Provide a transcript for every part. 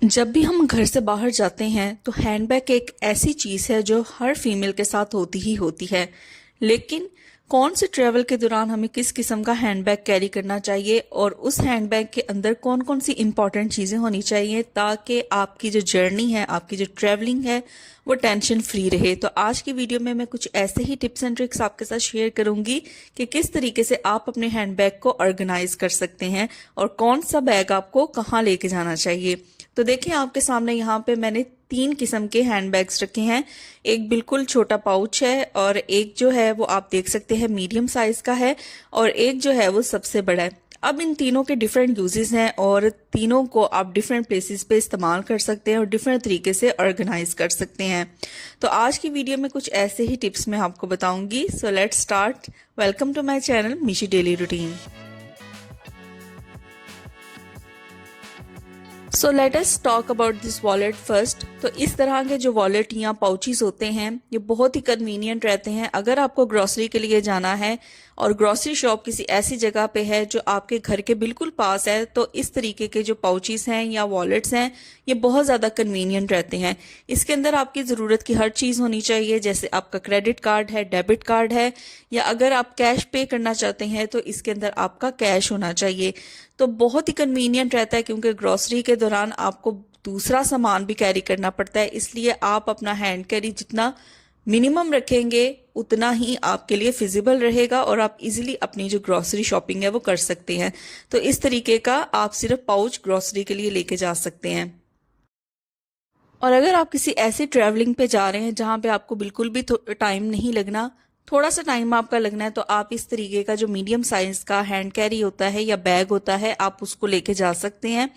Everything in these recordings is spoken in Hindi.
जब भी हम घर से बाहर जाते हैं तो हैंडबैग एक ऐसी चीज़ है जो हर फीमेल के साथ होती ही होती है। लेकिन कौन से ट्रैवल के दौरान हमें किस किस्म का हैंडबैग कैरी करना चाहिए और उस हैंडबैग के अंदर कौन कौन सी इंपॉर्टेंट चीज़ें होनी चाहिए ताकि आपकी जो जर्नी है, आपकी जो ट्रैवलिंग है, वो टेंशन फ्री रहे। तो आज की वीडियो में मैं कुछ ऐसे ही टिप्स एंड ट्रिक्स आपके साथ शेयर करूंगी कि किस तरीके से आप अपने हैंडबैग को ऑर्गेनाइज कर सकते हैं और कौन सा बैग आपको कहाँ लेके जाना चाहिए। तो देखिए, आपके सामने यहाँ पे मैंने 3 किस्म के हैंडबैग्स रखे हैं। एक बिल्कुल छोटा पाउच है और एक जो है वो आप देख सकते हैं मीडियम साइज का है और एक जो है वो सबसे बड़ा है। अब इन तीनों के डिफरेंट यूजेस हैं और तीनों को आप डिफरेंट प्लेसेस पे इस्तेमाल कर सकते हैं और डिफरेंट तरीके से ऑर्गेनाइज कर सकते हैं। तो आज की वीडियो में कुछ ऐसे ही टिप्स मैं आपको बताऊंगी। So let's start. Welcome to my channel Mishi daily routine. So let us talk about this wallet first. तो इस तरह के जो वॉलेट या पाउचेस होते हैं ये बहुत ही कन्वीनियंट रहते हैं अगर आपको ग्रोसरी के लिए जाना है और ग्रोसरी शॉप किसी ऐसी जगह पे है जो आपके घर के बिल्कुल पास है। तो इस तरीके के जो पाउचेस हैं या वॉलेट्स हैं ये बहुत ज़्यादा कन्वीनियंट रहते हैं। इसके अंदर आपकी ज़रूरत की हर चीज़ होनी चाहिए, जैसे आपका क्रेडिट कार्ड है, डेबिट कार्ड है, या अगर आप कैश पे करना चाहते हैं तो इसके अंदर आपका कैश होना चाहिए। तो बहुत ही कन्वीनियंट रहता है क्योंकि ग्रोसरी के दौरान आपको दूसरा सामान भी कैरी करना पड़ता है, इसलिए आप अपना हैंड कैरी जितना मिनिमम रखेंगे उतना ही आपके लिए फिजिबल रहेगा और आप इजीली अपनी जो ग्रोसरी शॉपिंग है वो कर सकते हैं। तो इस तरीके का आप सिर्फ पाउच ग्रोसरी के लिए लेके जा सकते हैं। और अगर आप किसी ऐसे ट्रैवलिंग पे जा रहे हैं जहां पे आपको बिल्कुल भी टाइम नहीं लगना, थोड़ा सा टाइम आपका लगना है, तो आप इस तरीके का जो मीडियम साइज का हैंड कैरी होता है या बैग होता है आप उसको लेके जा सकते हैं।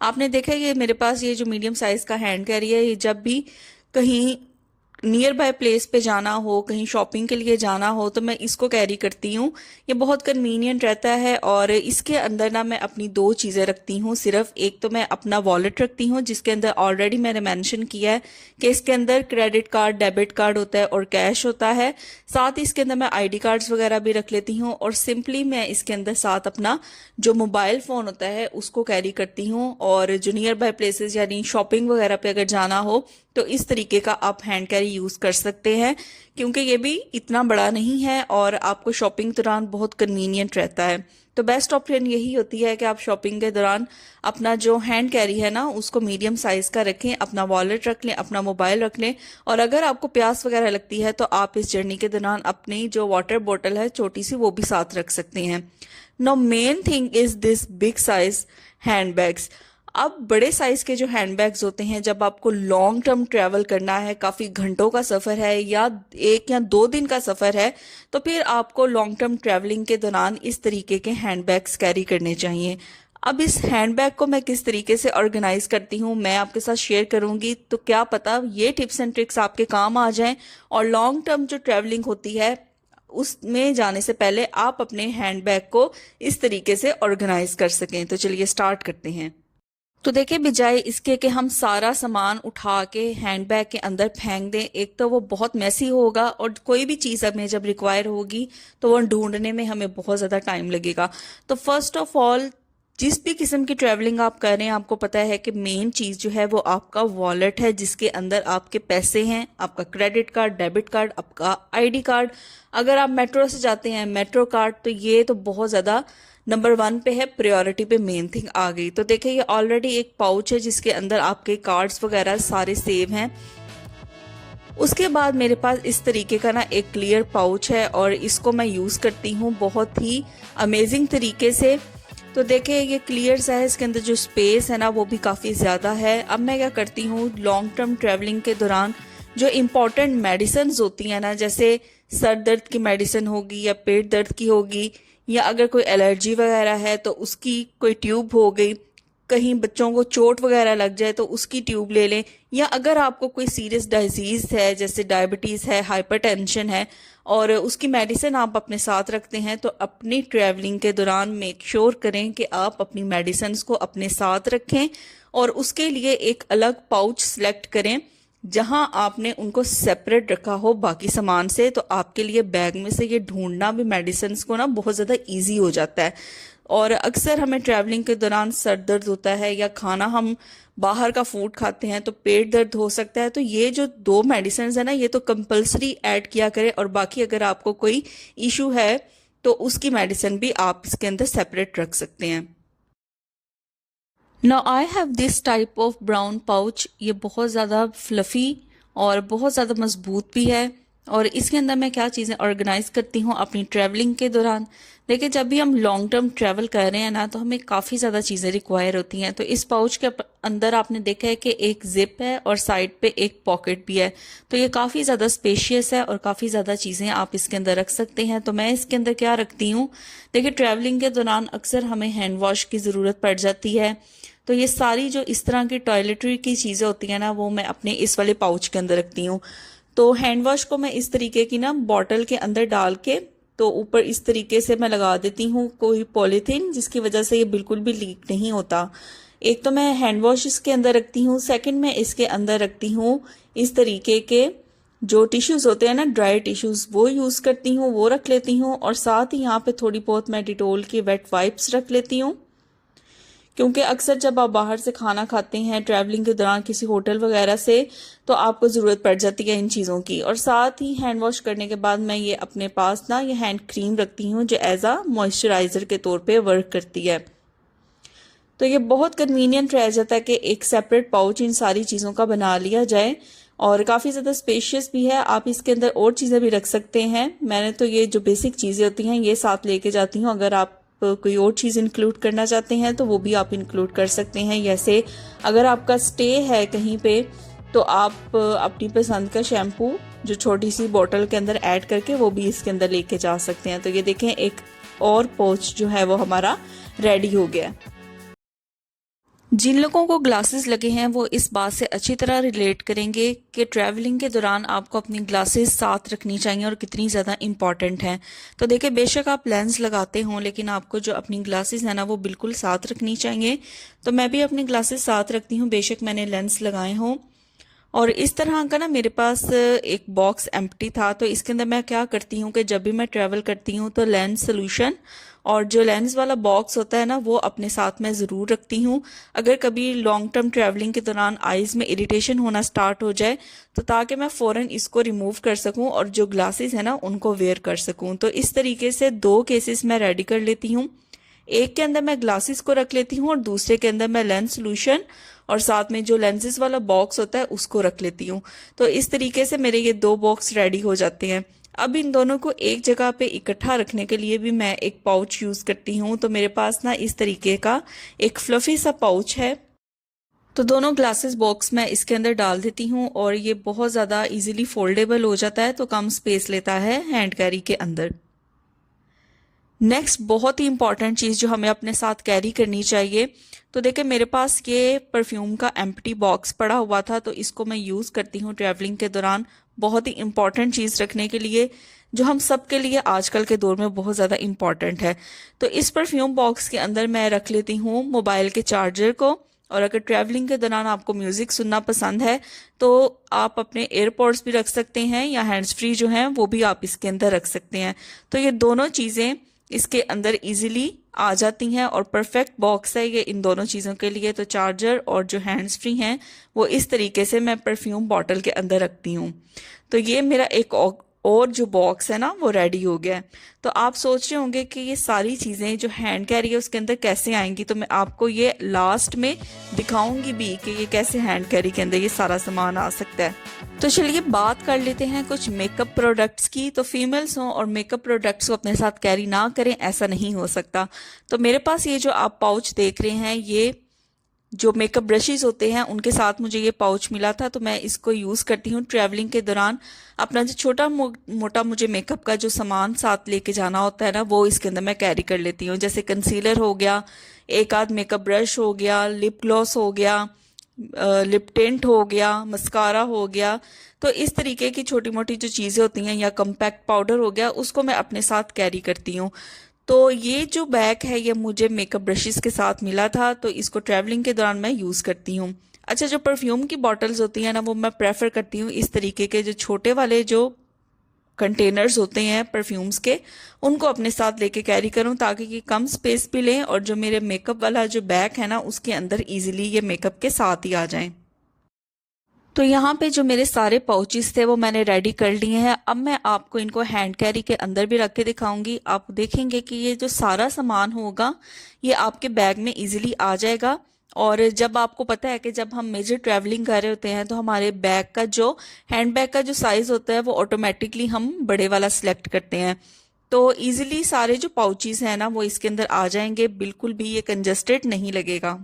आपने देखा है ये मेरे पास ये जो मीडियम साइज का हैंड कैरी है, ये जब भी कहीं नियर बाय प्लेस पे जाना हो, कहीं शॉपिंग के लिए जाना हो तो मैं इसको कैरी करती हूँ। ये बहुत कन्वीनियंट रहता है और इसके अंदर ना मैं अपनी 2 चीज़ें रखती हूँ सिर्फ। एक तो मैं अपना वॉलेट रखती हूँ जिसके अंदर ऑलरेडी मैंने मेंशन किया है कि इसके अंदर क्रेडिट कार्ड, डेबिट कार्ड होता है और कैश होता है। साथ ही इसके अंदर मैं आईडी कार्ड्स वगैरह भी रख लेती हूँ और सिंपली मैं इसके अंदर साथ अपना जो मोबाइल फ़ोन होता है उसको कैरी करती हूँ। और जो नियर बाय प्लेसेस यानी शॉपिंग वगैरह पे अगर जाना हो तो इस तरीके का आप हैंड कैरी यूज कर सकते हैं क्योंकि ये भी इतना बड़ा नहीं है और आपको शॉपिंग दौरान बहुत कन्वीनियंट रहता है। तो बेस्ट ऑप्शन यही होती है कि आप शॉपिंग के दौरान अपना जो हैंड कैरी है ना उसको मीडियम साइज का रखें, अपना वॉलेट रख लें, अपना मोबाइल रख लें और अगर आपको प्यास वगैरह लगती है तो आप इस जर्नी के दौरान अपनी जो वाटर बोतल है छोटी सी वो भी साथ रख सकते हैं। No main thing is this big size hand bags. अब बड़े साइज के जो हैंडबैग्स होते हैं, जब आपको लॉन्ग टर्म ट्रैवल करना है, काफी घंटों का सफर है या 1 या 2 दिन का सफर है, तो फिर आपको लॉन्ग टर्म ट्रैवलिंग के दौरान इस तरीके के हैंडबैग्स कैरी करने चाहिए। अब इस हैंडबैग को मैं किस तरीके से ऑर्गेनाइज करती हूँ मैं आपके साथ शेयर करूंगी, तो क्या पता ये टिप्स एंड ट्रिक्स आपके काम आ जाएं और लॉन्ग टर्म जो ट्रैवलिंग होती है उसमें जाने से पहले आप अपने हैंडबैग को इस तरीके से ऑर्गेनाइज कर सकें। तो चलिए स्टार्ट करते हैं। तो देखिए, बजाय इसके कि हम सारा सामान उठा के हैंडबैग के अंदर फेंक दें, एक तो वो बहुत मैसी होगा और कोई भी चीज़ हमें जब रिक्वायर होगी तो वो ढूंढने में हमें बहुत ज़्यादा टाइम लगेगा। तो फर्स्ट ऑफ ऑल, जिस भी किस्म की ट्रैवलिंग आप कर रहे हैं आपको पता है कि मेन चीज़ जो है वो आपका वॉलेट है जिसके अंदर आपके पैसे हैं, आपका क्रेडिट कार्ड, डेबिट कार्ड, आपका आईडी कार्ड। अगर आप मेट्रो से जाते हैं मेट्रो कार्ड, तो ये तो बहुत ज़्यादा नंबर 1 पे है, प्रायोरिटी पे मेन थिंग आ गई। तो देखिए, ये ऑलरेडी एक पाउच है जिसके अंदर आपके कार्ड्स वगैरह सारे सेव हैं। उसके बाद मेरे पास इस तरीके का ना एक क्लियर पाउच है और इसको मैं यूज़ करती हूँ बहुत ही अमेजिंग तरीके से। तो देखिए, ये क्लियर सा है, इसके अंदर जो स्पेस है ना वो भी काफ़ी ज़्यादा है। अब मैं क्या करती हूँ, लॉन्ग टर्म ट्रैवलिंग के दौरान जो इम्पॉर्टेंट मेडिसिन होती हैं ना, जैसे सर दर्द की मेडिसिन होगी या पेट दर्द की होगी या अगर कोई एलर्जी वगैरह है तो उसकी कोई ट्यूब हो गई, कहीं बच्चों को चोट वगैरह लग जाए तो उसकी ट्यूब ले लें, या अगर आपको कोई सीरियस डिजीज है जैसे डायबिटीज़ है, हाइपरटेंशन है और उसकी मेडिसिन आप अपने साथ रखते हैं, तो अपनी ट्रैवलिंग के दौरान मेक श्योर करें कि आप अपनी मेडिसिन को अपने साथ रखें और उसके लिए एक अलग पाउच सेलेक्ट करें जहां आपने उनको सेपरेट रखा हो बाकी सामान से। तो आपके लिए बैग में से ये ढूंढना भी मेडिसिन को ना बहुत ज़्यादा इजी हो जाता है। और अक्सर हमें ट्रैवलिंग के दौरान सर दर्द होता है या खाना हम बाहर का फूड खाते हैं तो पेट दर्द हो सकता है, तो ये जो 2 मेडिसिन है ना, ये तो कंपलसरी ऐड किया करें। और बाकी अगर आपको कोई इशू है तो उसकी मेडिसिन भी आप इसके अंदर सेपरेट रख सकते हैं। Now I have this type of brown pouch. ये बहुत ज़्यादा फ्लफ़ी और बहुत ज़्यादा मजबूत भी है। और इसके अंदर मैं क्या चीज़ें ऑर्गेनाइज करती हूँ अपनी ट्रैवलिंग के दौरान। देखिए, जब भी हम लॉन्ग टर्म ट्रैवल कर रहे हैं ना, तो हमें काफ़ी ज़्यादा चीज़ें रिक्वायर होती हैं। तो इस पाउच के अंदर आपने देखा है कि एक जिप है और साइड पे एक पॉकेट भी है। तो ये काफ़ी ज़्यादा स्पेशियस है और काफ़ी ज़्यादा चीज़ें आप इसके अंदर रख सकते हैं। तो मैं इसके अंदर क्या रखती हूँ, देखिए ट्रैवलिंग के दौरान अक्सर हमें हैंड वॉश की ज़रूरत पड़ जाती है। तो ये सारी जो इस तरह की टॉयलेटरी की चीज़ें होती हैं ना, वो मैं अपने इस वाले पाउच के अंदर रखती हूँ। तो हैंड वॉश को मैं इस तरीके की ना बॉटल के अंदर डाल के तो ऊपर इस तरीके से मैं लगा देती हूँ कोई पॉलीथीन, जिसकी वजह से ये बिल्कुल भी लीक नहीं होता। एक तो मैं हैंड वॉश इसके अंदर रखती हूँ, सेकंड मैं इसके अंदर रखती हूँ इस तरीके के जो टिश्यूज़ होते हैं ना, ड्राई टिश्यूज़, वो यूज़ करती हूँ, वो रख लेती हूँ। और साथ ही यहाँ पे थोड़ी बहुत मैं डिटोल की वेट वाइप्स रख लेती हूँ, क्योंकि अक्सर जब आप बाहर से खाना खाते हैं ट्रैवलिंग के दौरान किसी होटल वगैरह से, तो आपको ज़रूरत पड़ जाती है इन चीज़ों की। और साथ ही हैंड वॉश करने के बाद मैं ये अपने पास ना ये हैंड क्रीम रखती हूँ, जो एज आ मॉइस्चराइज़र के तौर पे वर्क करती है। तो ये बहुत कन्वीनियंट रह जाता है कि एक सेपरेट पाउच इन सारी चीज़ों का बना लिया जाए, और काफ़ी ज़्यादा स्पेशियस भी है। आप इसके अंदर और चीज़ें भी रख सकते हैं। मैंने तो ये जो बेसिक चीज़ें होती हैं ये साथ लेके जाती हूँ। अगर आप कोई और चीज़ इंक्लूड करना चाहते हैं तो वो भी आप इंक्लूड कर सकते हैं। जैसे अगर आपका स्टे है कहीं पे, तो आप अपनी पसंद का शैम्पू जो छोटी सी बोतल के अंदर ऐड करके वो भी इसके अंदर लेके जा सकते हैं। तो ये देखें, एक और पाउच जो है वो हमारा रेडी हो गया। जिन लोगों को ग्लासेस लगे हैं वो इस बात से अच्छी तरह रिलेट करेंगे कि ट्रैवलिंग के दौरान आपको अपनी ग्लासेस साथ रखनी चाहिए और कितनी ज़्यादा इम्पॉर्टेंट हैं। तो देखिए, बेशक आप लेंस लगाते हों, लेकिन आपको जो अपनी ग्लासेस है ना वो बिल्कुल साथ रखनी चाहिए। तो मैं भी अपनी ग्लासेस साथ रखती हूँ, बेशक मैंने लेंस लगाए हों। और इस तरह का ना मेरे पास एक बॉक्स एम्प्टी था। तो इसके अंदर मैं क्या करती हूँ कि जब भी मैं ट्रैवल करती हूँ तो लेंस सोल्यूशन और जो लेंस वाला बॉक्स होता है ना, वो अपने साथ में ज़रूर रखती हूँ। अगर कभी लॉन्ग टर्म ट्रैवलिंग के दौरान आइज़ में इरिटेशन होना स्टार्ट हो जाए, तो ताकि मैं फ़ौरन इसको रिमूव कर सकूँ और जो ग्लासेस है ना उनको वेयर कर सकूँ। तो इस तरीके से 2 केसेस मैं रेडी कर लेती हूँ। एक के अंदर मैं ग्लासेस को रख लेती हूँ और दूसरे के अंदर मैं लेंस सोल्यूशन और साथ में जो लेंसेज वाला बॉक्स होता है उसको रख लेती हूँ। तो इस तरीके से मेरे ये 2 बॉक्स रेडी हो जाते हैं। अब इन दोनों को एक जगह पे इकट्ठा रखने के लिए भी मैं एक पाउच यूज़ करती हूँ। तो मेरे पास ना इस तरीके का एक फ्लफी सा पाउच है। तो दोनों ग्लासेस बॉक्स मैं इसके अंदर डाल देती हूँ और ये बहुत ज़्यादा इजीली फोल्डेबल हो जाता है, तो कम स्पेस लेता है हैंड कैरी के अंदर। नेक्स्ट बहुत ही इंपॉर्टेंट चीज़ जो हमें अपने साथ कैरी करनी चाहिए, तो देखिए मेरे पास ये परफ्यूम का एम्प्टी बॉक्स पड़ा हुआ था, तो इसको मैं यूज़ करती हूँ ट्रैवलिंग के दौरान बहुत ही इंपॉर्टेंट चीज़ रखने के लिए, जो हम सब के लिए आजकल के दौर में बहुत ज़्यादा इंपॉर्टेंट है। तो इस परफ्यूम बॉक्स के अंदर मैं रख लेती हूँ मोबाइल के चार्जर को। और अगर ट्रैवलिंग के दौरान आपको म्यूज़िक सुनना पसंद है तो आप अपने एयरपॉड्स भी रख सकते हैं, या हैंड्स फ्री जो हैं वो भी आप इसके अंदर रख सकते हैं। तो ये दोनों चीज़ें इसके अंदर इजीली आ जाती हैं और परफेक्ट बॉक्स है ये इन दोनों चीज़ों के लिए। तो चार्जर और जो हैंड्स फ्री हैं वो इस तरीके से मैं परफ्यूम बॉटल के अंदर रखती हूँ। तो ये मेरा एक और जो बॉक्स है ना वो रेडी हो गया है। तो आप सोच रहे होंगे कि ये सारी चीज़ें जो हैंड कैरी है उसके अंदर कैसे आएंगी, तो मैं आपको ये लास्ट में दिखाऊंगी भी कि ये कैसे हैंड कैरी के अंदर ये सारा सामान आ सकता है। तो चलिए बात कर लेते हैं कुछ मेकअप प्रोडक्ट्स की। तो फीमेल्स हों और मेकअप प्रोडक्ट्स को अपने साथ कैरी ना करें, ऐसा नहीं हो सकता। तो मेरे पास ये जो आप पाउच देख रहे हैं, ये जो मेकअप ब्रशेस होते हैं उनके साथ मुझे ये पाउच मिला था, तो मैं इसको यूज़ करती हूँ ट्रैवलिंग के दौरान। अपना जो छोटा मोटा मुझे मेकअप का जो सामान साथ लेके जाना होता है ना, वो इसके अंदर मैं कैरी कर लेती हूँ। जैसे कंसीलर हो गया, एक आध मेकअप ब्रश हो गया, लिप ग्लॉस हो गया, लिप टिंट हो गया, मस्कारा हो गया। तो इस तरीके की छोटी मोटी जो चीज़ें होती हैं, या कम्पैक्ट पाउडर हो गया, उसको मैं अपने साथ कैरी करती हूँ। तो ये जो बैग है ये मुझे मेकअप ब्रशेस के साथ मिला था, तो इसको ट्रैवलिंग के दौरान मैं यूज़ करती हूँ। अच्छा, जो परफ्यूम की बॉटल्स होती हैं ना, वो मैं प्रेफर करती हूँ इस तरीके के जो छोटे वाले जो कंटेनर्स होते हैं परफ्यूम्स के, उनको अपने साथ लेके कैरी करूं ताकि कि कम स्पेस भी लें और जो मेरे मेकअप वाला जो बैग है ना उसके अंदर इजीली ये मेकअप के साथ ही आ जाएं। तो यहाँ पे जो मेरे सारे पाउचेस थे वो मैंने रेडी कर लिए हैं। अब मैं आपको इनको हैंड कैरी के अंदर भी रख के दिखाऊंगी। आप देखेंगे कि ये जो सारा सामान होगा ये आपके बैग में इजीली आ जाएगा। और जब आपको पता है कि जब हम मेजर ट्रैवलिंग कर रहे होते हैं तो हमारे बैग का जो हैंड बैग का जो साइज होता है वो ऑटोमेटिकली हम बड़े वाला सिलेक्ट करते हैं। तो इजीली सारे जो पाउचेस हैं ना वो इसके अंदर आ जाएंगे, बिल्कुल भी ये कंजस्टेड नहीं लगेगा।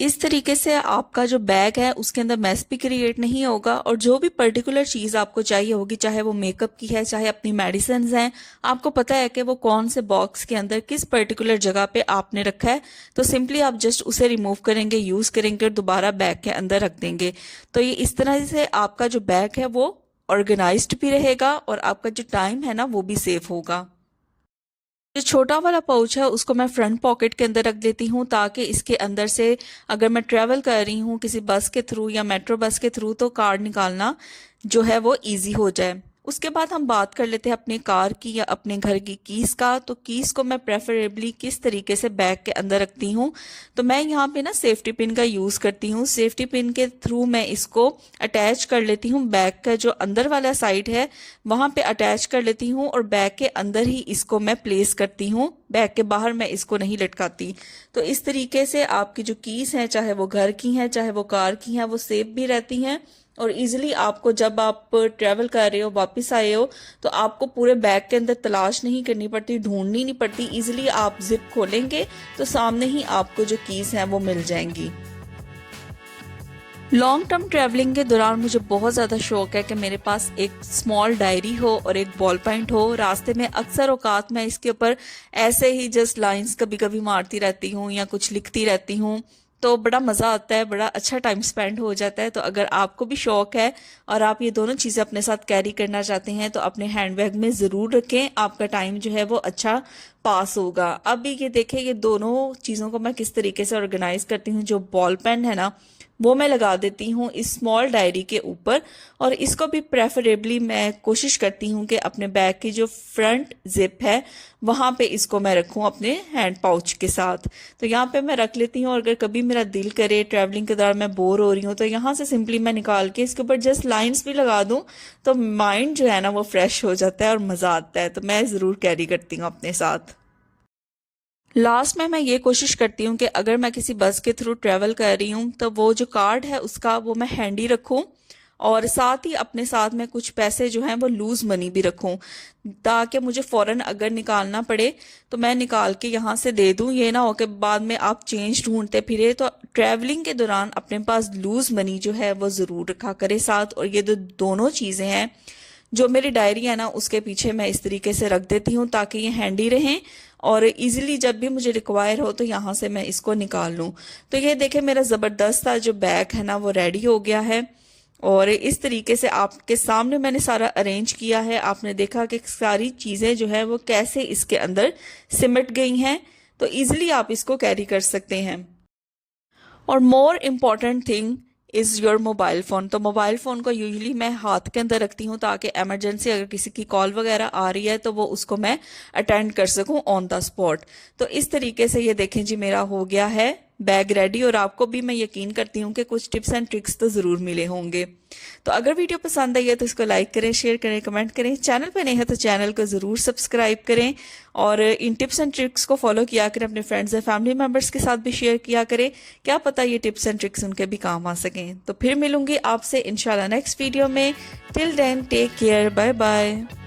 इस तरीके से आपका जो बैग है उसके अंदर मैस भी क्रिएट नहीं होगा और जो भी पर्टिकुलर चीज़ आपको चाहिए होगी, चाहे वो मेकअप की है चाहे अपनी मेडिसिन हैं, आपको पता है कि वो कौन से बॉक्स के अंदर किस पर्टिकुलर जगह पे आपने रखा है, तो सिंपली आप जस्ट उसे रिमूव करेंगे, यूज़ करेंगे और दोबारा बैग के अंदर रख देंगे। तो ये इस तरह से आपका जो बैग है वो ऑर्गेनाइज्ड भी रहेगा और आपका जो टाइम है ना वो भी सेफ होगा। जो छोटा वाला पाउच है उसको मैं फ्रंट पॉकेट के अंदर रख देती हूँ ताकि इसके अंदर से अगर मैं ट्रेवल कर रही हूँ किसी बस के थ्रू या मेट्रो बस के थ्रू तो कार्ड निकालना जो है वो इजी हो जाए। उसके बाद हम बात कर लेते हैं अपने कार की या अपने घर की कीज का। तो कीज को मैं प्रेफरेबली किस तरीके से बैग के अंदर रखती हूँ, तो मैं यहाँ पे ना सेफ्टी पिन का यूज करती हूँ। सेफ्टी पिन के थ्रू मैं इसको अटैच कर लेती हूँ, बैग का जो अंदर वाला साइड है वहां पे अटैच कर लेती हूँ और बैग के अंदर ही इसको मैं प्लेस करती हूँ, बैग के बाहर मैं इसको नहीं लटकाती। तो इस तरीके से आपकी जो कीज हैं चाहे वो घर की हैं चाहे वो कार की हैं वो सेफ भी रहती हैं और इजीली आपको जब आप ट्रैवल कर रहे हो वापस आए हो तो आपको पूरे बैग के अंदर तलाश नहीं करनी पड़ती, ढूंढनी नहीं पड़ती। इजीली आप जिप खोलेंगे तो सामने ही आपको जो कीज हैं वो मिल जाएंगी। लॉन्ग टर्म ट्रैवलिंग के दौरान मुझे बहुत ज़्यादा शौक है कि मेरे पास एक स्मॉल डायरी हो और एक बॉल पॉइंट हो। रास्ते में अक्सर औकात मैं इसके ऊपर ऐसे ही जस्ट लाइंस कभी कभी मारती रहती हूँ या कुछ लिखती रहती हूँ, तो बड़ा मज़ा आता है, बड़ा अच्छा टाइम स्पेंड हो जाता है। तो अगर आपको भी शौक है और आप ये दोनों चीज़ें अपने साथ कैरी करना चाहते हैं तो अपने हैंड बैग में ज़रूर रखें, आपका टाइम जो है वो अच्छा पास होगा। अब भी ये देखें ये दोनों चीज़ों को मैं किस तरीके से ऑर्गेनाइज करती हूँ। जो बॉल पेन है ना वो मैं लगा देती हूँ इस स्मॉल डायरी के ऊपर और इसको भी प्रेफरेबली मैं कोशिश करती हूँ कि अपने बैग की जो फ्रंट जिप है वहाँ पे इसको मैं रखूँ अपने हैंड पाउच के साथ। तो यहाँ पे मैं रख लेती हूँ और अगर कभी मेरा दिल करे ट्रैवलिंग के दौरान मैं बोर हो रही हूँ तो यहाँ से सिंपली मैं निकाल के इसके ऊपर जस्ट लाइंस भी लगा दूँ तो माइंड जो है ना वो फ्रेश हो जाता है और मज़ा आता है। तो मैं ज़रूर कैरी करती हूँ अपने साथ। लास्ट में मैं ये कोशिश करती हूँ कि अगर मैं किसी बस के थ्रू ट्रैवल कर रही हूँ तो वो जो कार्ड है उसका वो मैं हैंडी रखूँ और साथ ही अपने साथ में कुछ पैसे जो हैं वो लूज मनी भी रखूं ताकि मुझे फौरन अगर निकालना पड़े तो मैं निकाल के यहाँ से दे दूं। ये ना हो कि बाद में आप चेंज ढूंढते फिरे। तो ट्रैवलिंग के दौरान अपने पास लूज मनी जो है वो ज़रूर रखा करे साथ। और ये दोनों चीज़ें हैं जो मेरी डायरी है ना उसके पीछे मैं इस तरीके से रख देती हूँ ताकि ये हैंडी रहें और इजीली जब भी मुझे रिक्वायर हो तो यहाँ से मैं इसको निकाल लूँ। तो ये देखें मेरा ज़बरदस्त सा जो बैग है ना वो रेडी हो गया है और इस तरीके से आपके सामने मैंने सारा अरेंज किया है। आपने देखा कि सारी चीज़ें जो है वो कैसे इसके अंदर सिमट गई हैं, तो इजीली आप इसको कैरी कर सकते हैं। और more important thing is your mobile phone. तो मोबाइल फ़ोन को यूजुअली मैं हाथ के अंदर रखती हूँ ताकि एमरजेंसी अगर किसी की कॉल वगैरह आ रही है तो वो उसको मैं अटेंड कर सकूँ ऑन द स्पॉट। तो इस तरीके से ये देखें जी मेरा हो गया है बैग रेडी और आपको भी मैं यकीन करती हूँ कि कुछ टिप्स एंड ट्रिक्स तो ज़रूर मिले होंगे। तो अगर वीडियो पसंद आई है तो इसको लाइक करें, शेयर करें, कमेंट करें। चैनल पर नहीं है तो चैनल को ज़रूर सब्सक्राइब करें और इन टिप्स एंड ट्रिक्स को फॉलो किया करें, अपने फ्रेंड्स और फैमिली मेम्बर्स के साथ भी शेयर किया करें, क्या पता ये टिप्स एंड ट्रिक्स उनके भी काम आ सकें। तो फिर मिलूंगी आपसे इंशाल्लाह नेक्स्ट वीडियो में। Till then take care, bye bye.